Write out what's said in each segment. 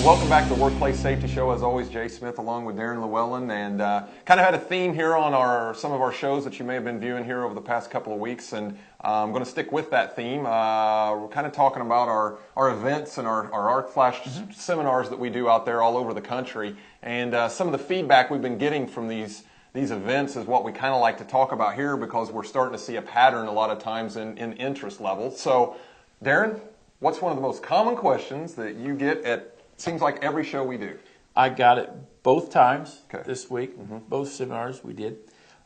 Welcome back to the Workplace Safety Show. As always, Jay Smith along with Darren Llewellyn, and kind of had a theme here on some of our shows that you may have been viewing here over the past couple of weeks, and I'm going to stick with that theme. We're kind of talking about our events and our Arc Flash seminars that we do out there all over the country, and some of the feedback we've been getting from these events is what we kind of like to talk about here, because we're starting to see a pattern a lot of times in interest levels. So, Darren, what's one of the most common questions that you get at seems like every show we do? I got it both times this week, both seminars we did.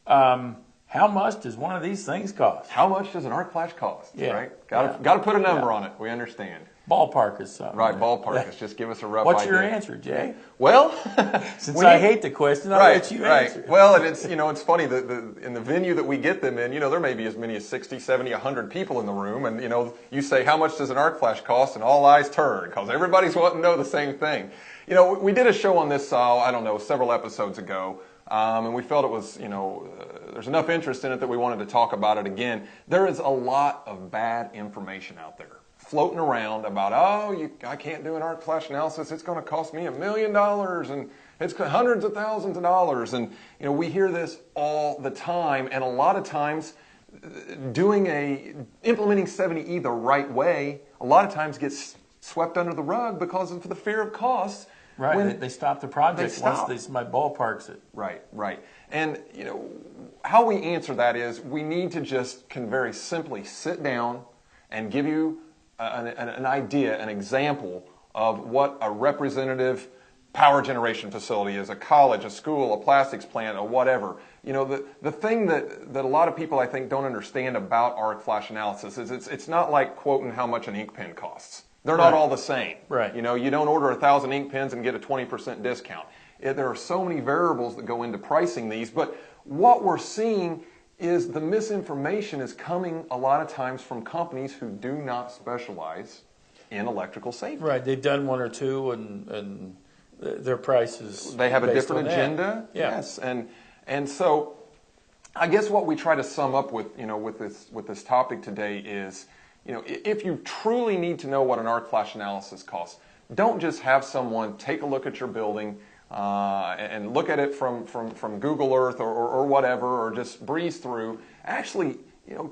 How much does one of these things cost? How much does an Arc Flash cost? Yeah. Right? Got to put a number on it. We understand. Ballpark is something. Right, ballpark is just give us a rough idea. What's your answer, Jay? Well, since I hate the question, I'll let you answer. Well, and it's funny that in the venue that we get them in, there may be as many as 60, 70, 100 people in the room, and you say, how much does an Arc Flash cost, and all eyes turn because everybody's wanting to know the same thing. We did a show on this, I don't know, several episodes ago. And we felt it was, there's enough interest in it that we wanted to talk about it again. There is a lot of bad information out there floating around about, I can't do an Arc Flash analysis. It's going to cost me $1 million, and it's hundreds of thousands of dollars. And, we hear this all the time. And a lot of times implementing 70E the right way, a lot of times gets swept under the rug because of the fear of costs. Right, they stop the project once somebody ballparks it. Right. And, how we answer that is we need to just can very simply sit down and give you an idea, an example of what a representative power generation facility is, a college, a school, a plastics plant, or whatever. The thing that a lot of people, I think, don't understand about Arc Flash analysis is it's not like quoting how much an ink pen costs. They're not all the same. Right. You don't order 1,000 ink pens and get a 20% discount. There are so many variables that go into pricing these, but what we're seeing is the misinformation is coming a lot of times from companies who do not specialize in electrical safety. Right. They've done one or two, and their prices. They have a different agenda. Yeah. Yes, and so I guess what we try to sum up with with this topic today is, if you truly need to know what an Arc Flash analysis costs, don't just have someone take a look at your building and look at it from Google Earth or whatever, or just breeze through. Actually,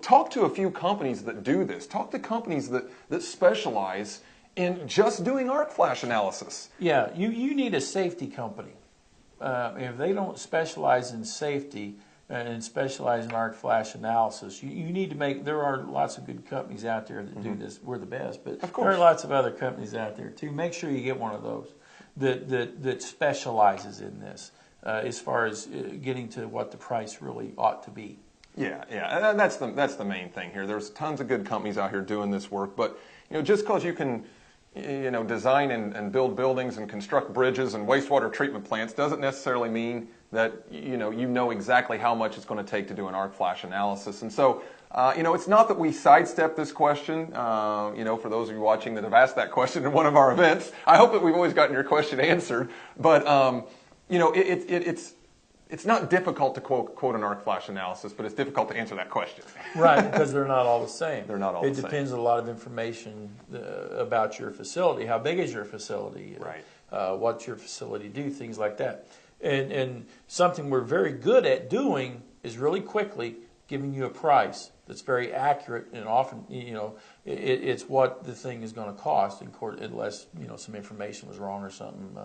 talk to a few companies that do this. Talk to companies that specialize in just doing Arc Flash analysis. Yeah, you need a safety company. If they don't specialize in safety and specialize in Arc Flash analysis, you need to there are lots of good companies out there that do this. We're the best, but there are lots of other companies out there too. Make sure you get one of those that specializes in this as far as getting to what the price really ought to be. Yeah, and that's the main thing here. There's tons of good companies out here doing this work, but just because you can design and build buildings and construct bridges and wastewater treatment plants doesn't necessarily mean that you know exactly how much it's going to take to do an Arc Flash analysis. And so it's not that we sidestep this question. For those of you watching that have asked that question in one of our events, I hope that we've always gotten your question answered. But it's not difficult to quote an Arc Flash analysis, but it's difficult to answer that question. Right, because they're not all the same. They're not all the same. It depends on a lot of information about your facility. How big is your facility? Right. What's your facility do? Things like that. And something we're very good at doing is really quickly giving you a price that's very accurate, and often it's what the thing is going to cost, unless some information was wrong or something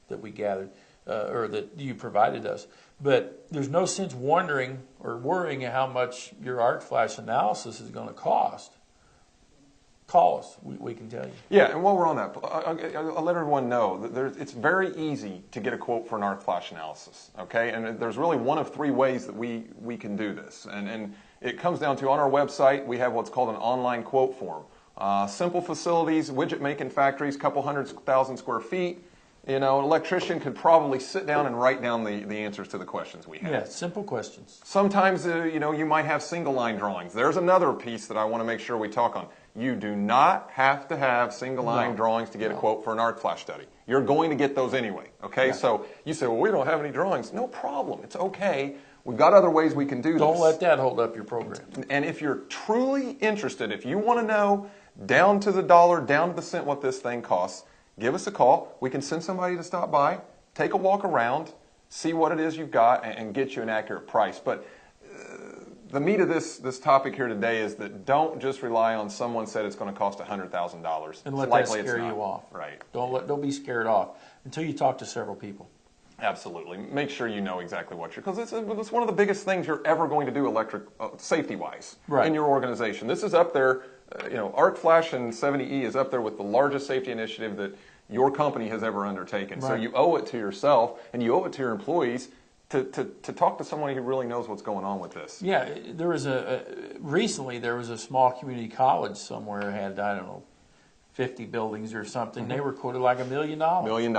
that we gathered or that you provided us. But there's no sense wondering or worrying how much your Arc Flash analysis is going to cost. Call us. We can tell you. Yeah, and while we're on that, I'll let everyone know that it's very easy to get a quote for an Arc Flash analysis, okay? And there's really one of three ways that we can do this. And it comes down to, on our website, we have what's called an online quote form. Simple facilities, widget making factories, couple 100,000 square feet. An electrician could probably sit down and write down the answers to the questions we have. Yeah, simple questions. Sometimes, you might have single line drawings. There's another piece that I want to make sure we talk on. You do not have to have single line drawings to get a quote for an Arc Flash study. You're going to get those anyway, okay? Yeah. So you say, well, we don't have any drawings. No problem. It's okay. We've got other ways we can do this. Don't let that hold up your program. And if you're truly interested, if you want to know down to the dollar, down to the cent what this thing costs, give us a call. We can send somebody to stop by, take a walk around, see what it is you've got, and get you an accurate price. But the meat of this topic here today is that don't just rely on someone said it's going to cost $100,000. And let that scare you off. Right. Don't be scared off until you talk to several people. Absolutely. Make sure you know exactly what you're, because it's one of the biggest things you're ever going to do electric safety-wise in your organization. This is up there, Arc Flash and 70E is up there with the largest safety initiative that your company has ever undertaken. Right. So you owe it to yourself and you owe it to your employees to talk to someone who really knows what's going on with this. Yeah, there was recently there was a small community college somewhere that had, I don't know, 50 buildings or something. They were quoted like $1 million. $1 million.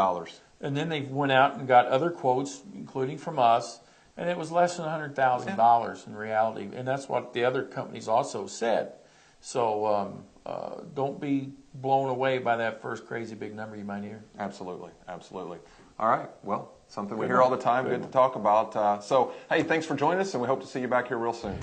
And then they went out and got other quotes, including from us, and it was less than $100,000 in reality. And that's what the other companies also said. So don't be blown away by that first crazy big number you might hear. Absolutely, absolutely. All right, well, something we hear all the time, good to talk about. So, hey, thanks for joining us, and we hope to see you back here real soon.